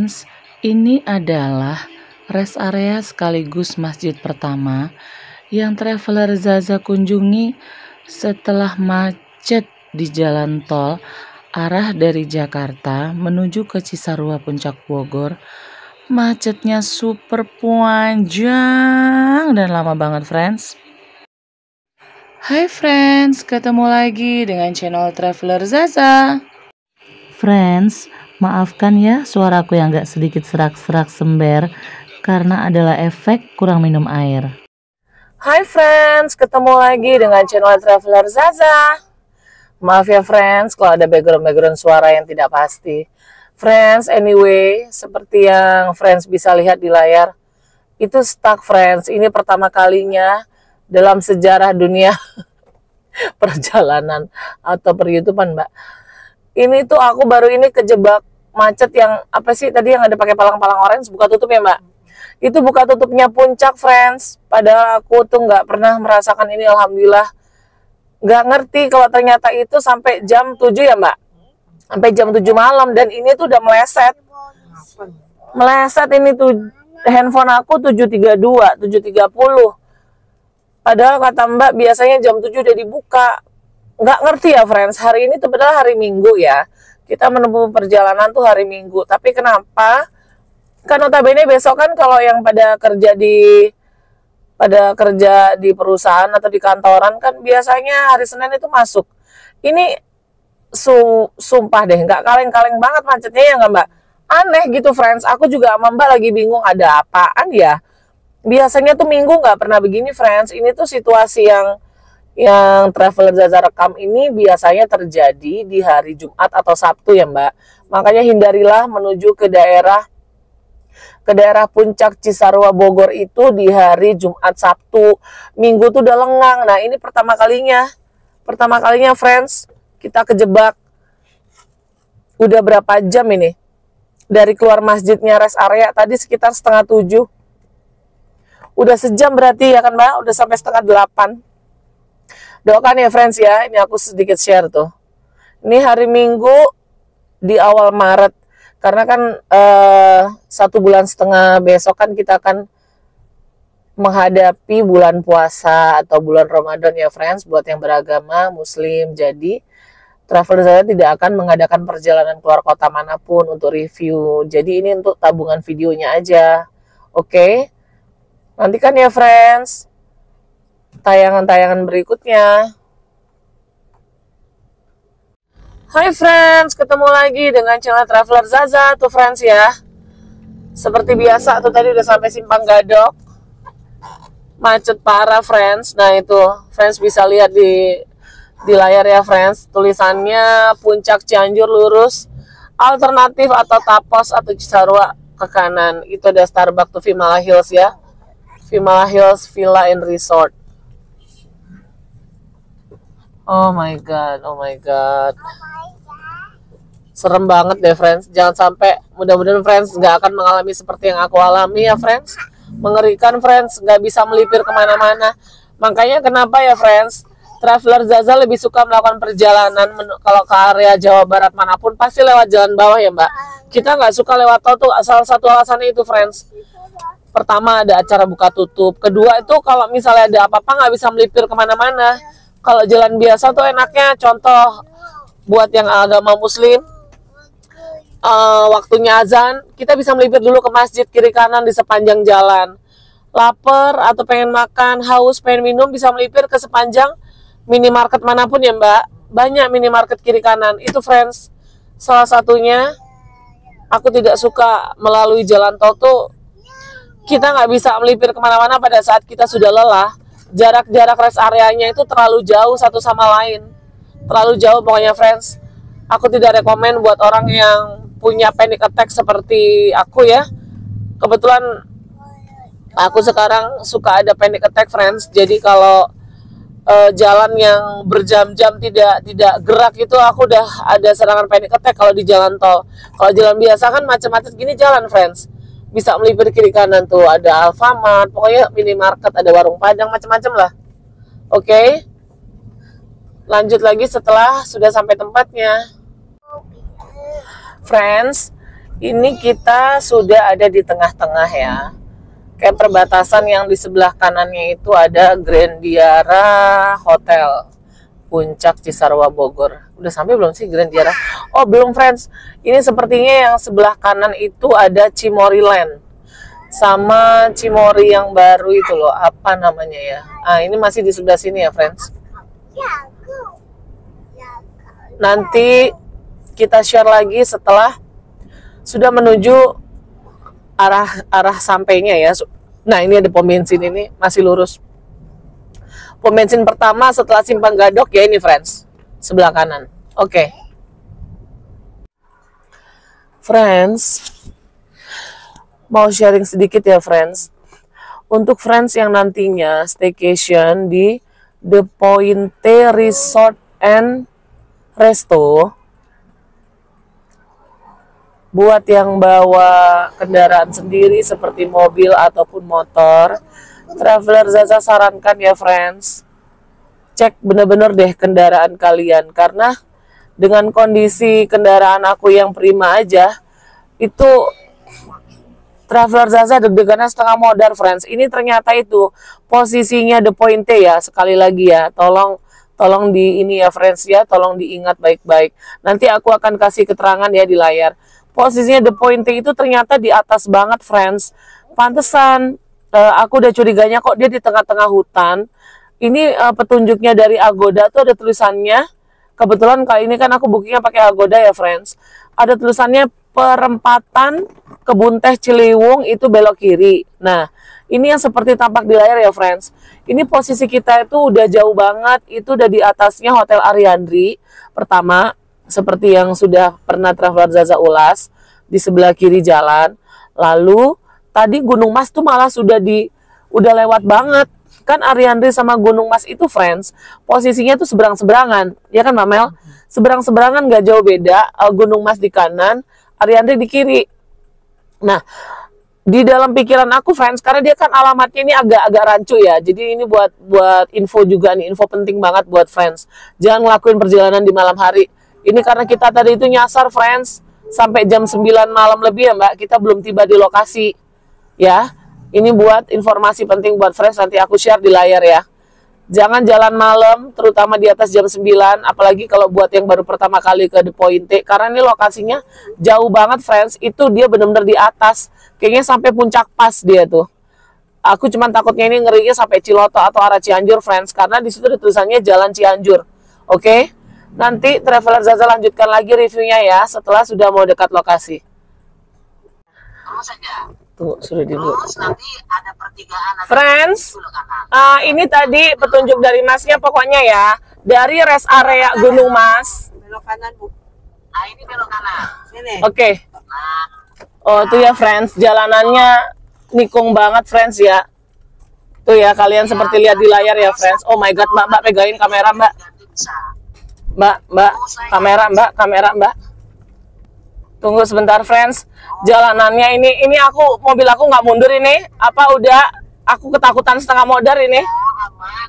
Friends, ini adalah rest area sekaligus masjid pertama yang traveler Zaza kunjungi setelah macet di jalan tol arah dari Jakarta menuju ke Cisarua Puncak Bogor. Macetnya super panjang dan lama banget, friends. Hai friends, ketemu lagi dengan channel Traveler Zaza. Friends, maafkan ya suaraku yang gak sedikit serak-serak sember karena adalah efek kurang minum air. Hai friends, ketemu lagi dengan channel Traveler Zaza. Maaf ya friends kalau ada background suara yang tidak pasti. Friends, anyway, seperti yang friends bisa lihat di layar, itu stuck friends. Ini pertama kalinya dalam sejarah dunia perjalanan atau per-YouTubean, Mbak. Ini tuh aku baru ini kejebak macet yang apa sih tadi yang ada pakai palang-palang orange buka tutup ya, Mbak. Itu buka tutupnya puncak, friends. Padahal aku tuh nggak pernah merasakan ini, alhamdulillah. Nggak ngerti kalau ternyata itu sampai jam 7 ya, Mbak. Sampai jam 7 malam dan ini tuh udah meleset. Meleset ini tuh handphone aku 732, 730. Padahal kata Mbak biasanya jam 7 udah dibuka. Nggak ngerti ya friends, hari ini tuh padahal hari Minggu ya. Kita menempuh perjalanan tuh hari Minggu. Tapi kenapa? Kan notabene besok kan kalau yang pada kerja di perusahaan atau di kantoran kan biasanya hari Senin itu masuk. Ini sumpah deh, nggak kaleng-kaleng banget macetnya ya nggak Mbak? Aneh gitu friends, aku juga sama Mbak lagi bingung ada apaan ya. Biasanya tuh Minggu nggak pernah begini friends, ini tuh situasi yang Traveler Zaza rekam ini biasanya terjadi di hari Jumat atau Sabtu ya Mbak. Makanya hindarilah menuju ke daerah puncak Cisarua Bogor itu di hari Jumat Sabtu. Minggu tuh udah lengang. Nah ini pertama kalinya friends kita kejebak. Udah berapa jam ini? Dari keluar masjidnya rest area tadi sekitar 6:30. Udah sejam berarti ya kan Mbak? Udah sampai 7:30. Doakan ya friends ya. Ini aku sedikit share tuh. Ini hari Minggu di awal Maret. Karena kan 1,5 bulan besok kan kita akan menghadapi bulan puasa atau bulan Ramadan ya friends. Buat yang beragama Muslim. Jadi Traveler Zaza tidak akan mengadakan perjalanan keluar kota manapun untuk review. Jadi ini untuk tabungan videonya aja. Oke? Nantikan ya friends tayangan-tayangan berikutnya. Hai friends, ketemu lagi dengan channel Traveler Zaza tuh friends ya. Seperti biasa tuh tadi udah sampai Simpang Gadok. Macet parah friends. Nah itu friends bisa lihat di layar ya friends, tulisannya Puncak Cianjur lurus, alternatif atau Tapos atau Cisarua ke kanan. Itu ada Starbucks tuh Vimala Hills ya, Vimala Hills Villa and Resort. Oh my god, serem banget deh friends. Jangan sampai, mudah-mudahan friends nggak akan mengalami seperti yang aku alami ya friends. Mengerikan friends, nggak bisa melipir kemana-mana. Makanya kenapa ya friends, Traveler Zaza lebih suka melakukan perjalanan kalau ke area Jawa Barat manapun pasti lewat jalan bawah ya Mbak. Kita nggak suka lewat tol tuh salah satu alasannya itu friends. Pertama ada acara buka tutup. Kedua itu kalau misalnya ada apa-apa nggak bisa melipir kemana-mana. Kalau jalan biasa tuh enaknya contoh buat yang agama Muslim. Waktunya azan kita bisa melipir dulu ke masjid kiri kanan di sepanjang jalan. Lapar atau pengen makan, haus, pengen minum bisa melipir ke sepanjang minimarket manapun ya Mbak. Banyak minimarket kiri kanan. Itu friends, salah satunya aku tidak suka melalui jalan tol tuh kita nggak bisa melipir kemana-mana pada saat kita sudah lelah. Jarak rest areanya itu terlalu jauh satu sama lain. Terlalu jauh pokoknya friends. Aku tidak rekomen buat orang yang punya panic attack seperti aku ya. Kebetulan aku sekarang suka ada panic attack friends. Jadi kalau jalan yang berjam-jam tidak gerak itu aku udah ada serangan panic attack kalau di jalan tol. Kalau jalan biasa kan macet-macet gini jalan friends, bisa melipir kiri kanan tuh ada Alfamart, pokoknya minimarket, ada warung Padang, macam-macam lah. Oke, lanjut lagi setelah sudah sampai tempatnya friends. Ini kita sudah ada di tengah-tengah ya. Kayak perbatasan yang di sebelah kanannya itu ada Grandiara Hotel Puncak Cisarua Bogor. Udah sampai belum sih Grandiara? Oh belum friends. Ini sepertinya yang sebelah kanan itu ada Cimory Land. Sama Cimory yang baru itu loh. Apa namanya ya? Ah ini masih di sebelah sini ya friends. Nanti kita share lagi setelah sudah menuju arah sampainya ya. Nah ini ada pom bensin, ini masih lurus. Pom bensin pertama setelah Simpang Gadok ya ini friends, sebelah kanan. Oke. Friends, mau sharing sedikit ya friends. Untuk friends yang nantinya staycation di The Pointe Resort and Resto, buat yang bawa kendaraan sendiri seperti mobil ataupun motor, Traveler Zaza sarankan ya friends, cek bener-bener deh kendaraan kalian. Karena dengan kondisi kendaraan aku yang prima aja, itu Traveler Zaza deg-degannya setengah modar friends. Ini ternyata itu posisinya The Pointe ya, sekali lagi ya, tolong di ini ya friends ya, tolong diingat baik-baik. Nanti aku akan kasih keterangan ya di layar. Posisinya The Pointe itu ternyata di atas banget friends. Pantesan aku udah curiganya kok dia di tengah-tengah hutan. Ini petunjuknya dari Agoda tuh ada tulisannya. Kebetulan kali ini kan aku bookingnya pakai Agoda ya friends. Ada tulisannya perempatan Kebun Teh Ciliwung itu belok kiri. Nah ini yang seperti tampak di layar ya friends. Ini posisi kita itu udah jauh banget. Itu udah di atasnya Hotel Ariandri pertama. Seperti yang sudah pernah Traveler Zaza ulas, di sebelah kiri jalan. Lalu tadi Gunung Mas tuh malah udah lewat banget. Kan Ariandri sama Gunung Mas itu friends, posisinya tuh seberang-seberangan. Ya kan Mbak Mel? Seberang-seberangan gak jauh beda. Gunung Mas di kanan, Ariandri di kiri. Nah, di dalam pikiran aku friends, karena dia kan alamatnya ini agak-agak rancu ya. Jadi ini buat info juga nih, info penting banget buat friends. Jangan ngelakuin perjalanan di malam hari. Ini karena kita tadi itu nyasar friends, sampai jam 9 malam lebih ya Mbak, kita belum tiba di lokasi. Ya, ini buat informasi penting buat friends, nanti aku share di layar ya. Jangan jalan malam, terutama di atas jam 9, apalagi kalau buat yang baru pertama kali ke The Pointe, karena ini lokasinya jauh banget friends, itu dia benar-benar di atas, kayaknya sampai puncak pas dia tuh. Aku cuman takutnya ini ngerinya sampai Ciloto atau arah Cianjur friends, karena di situ tulisannya Jalan Cianjur. Oke? Nanti Traveler Zaza lanjutkan lagi reviewnya ya setelah sudah mau dekat lokasi. Terus saja. Tunggu, sudah dulu. Terus nanti ada pertigaan. Friends, ini tadi petunjuk dari Masnya pokoknya ya. Dari rest area Gunung Mas. Belok kanan, Bu. Nah, ini belok kanan. Sini. Oke. Nah. Oh, tuh ya friends, jalanannya nikung banget friends ya. Tuh ya, kalian seperti lihat di layar ya friends. Oh my god, Mbak pegangin kamera, Mbak. Mbak, kamera, Mbak. Tunggu sebentar, friends. Jalanannya ini mobil aku nggak mundur ini. Apa udah aku ketakutan setengah modar ini? Aman.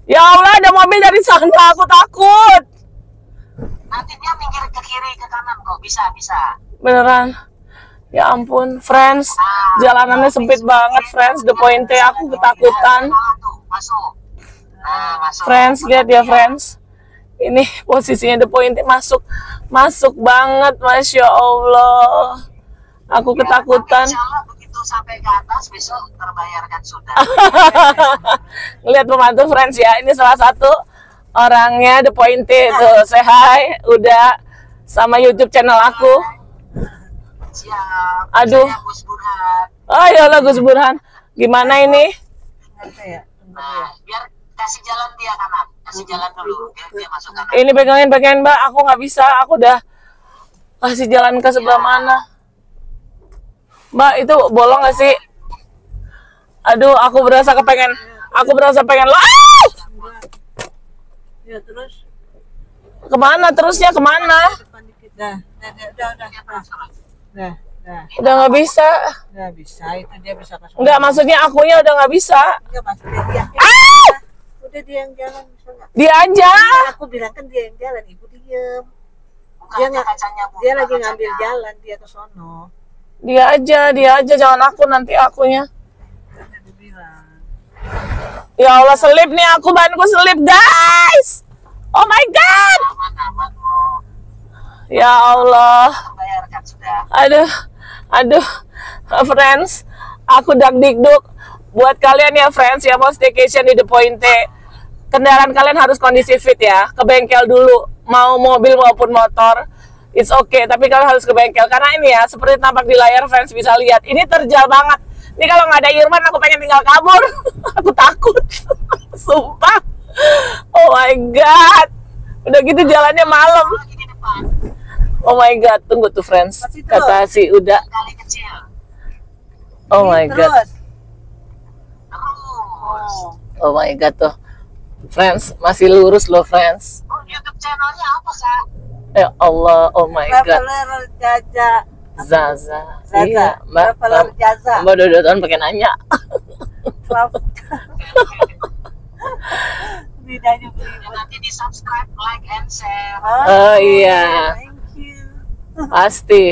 Ya Allah, ada mobil dari sana, aku takut. Nanti dia minggir ke kiri, ke kanan kok, bisa. Beneran. Ya ampun, friends. Jalanannya sempit banget, friends. The Pointe, aku ketakutan. Masuk. Friends, lihat ya friends. Ini posisinya The Pointe masuk banget, Masya Allah. Aku ketakutan. Insya Allah begitu sampai ke atas besok terbayarkan sudah. Ngelihat pemantau friends ya, ini salah satu orangnya The Pointe tuh. Say hi, udah sama YouTube channel aku. Siap. Aduh. Gus Burhan. Oh ya Allah Gus Burhan. Gimana ini? Nah, biar kasih jalan dia kanan. Kasih jalan dulu biar dia masuk kanan. Ini pegangin Mbak, aku nggak bisa. Aku udah kasih jalan ke sebelah mana? Mbak, itu bolong nggak sih? Aduh, aku berasa pengen lo. Ya, terus Kemana terusnya kemana? Udah nggak bisa. Nggak bisa, itu dia bisa kasih. Nggak, maksudnya akunya udah nggak bisa. Nggak, maksudnya dia. Udah dia yang jalan, bisa nggak? Dia aja. Aku bilang kan dia yang jalan, ibu diem. buka Dia aja nggak, kacanya, Bu. dia Buka lagi ngambil kacanya. jalan, dia ke sono. Dia aja, jangan aku, nanti akunya. Dia bilang. Ya Allah, selip nih aku, banku selip, guys. Oh my god. Aman. Ya Allah. Terbayarkan sudah. Aduh, friends, aku dak-dikduk. Buat kalian ya friends yang mau staycation di The Pointe, kendaraan kalian harus kondisi fit ya. Ke bengkel dulu, mau mobil maupun motor, it's okay. Tapi kalian harus ke bengkel karena ini ya, seperti tampak di layar friends bisa lihat, ini terjal banget. Ini kalau nggak ada Irman, aku pengen tinggal kabur. Aku takut, sumpah. Oh my god, udah gitu jalannya malam. Lagi di depan. Oh my god, tunggu tuh friends, Masih terus. kata si Uda. Kali kecil. Oh my god. Terus. Terus. Oh my god tuh. Friends, masih lurus loh friends. Oh, YouTube channelnya apa, Sa? Ya Allah, oh my god. Traveler Jaza. Zaza. Zaza. Iya, Mbak. Traveler Jaza. Mbak udah 2 tahun pakai nanya. Lidahnya Ya, beribut. nanti di subscribe, like, and share. Oh iya, Thank you. pasti.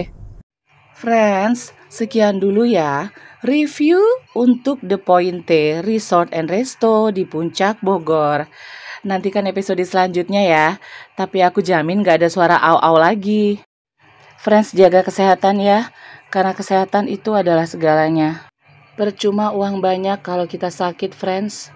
Friends, sekian dulu ya review untuk The Pointe Resort and Resto di Puncak Bogor. Nantikan episode selanjutnya ya. Tapi aku jamin gak ada suara au-au lagi. Friends, jaga kesehatan ya, karena kesehatan itu adalah segalanya. Percuma uang banyak kalau kita sakit, friends.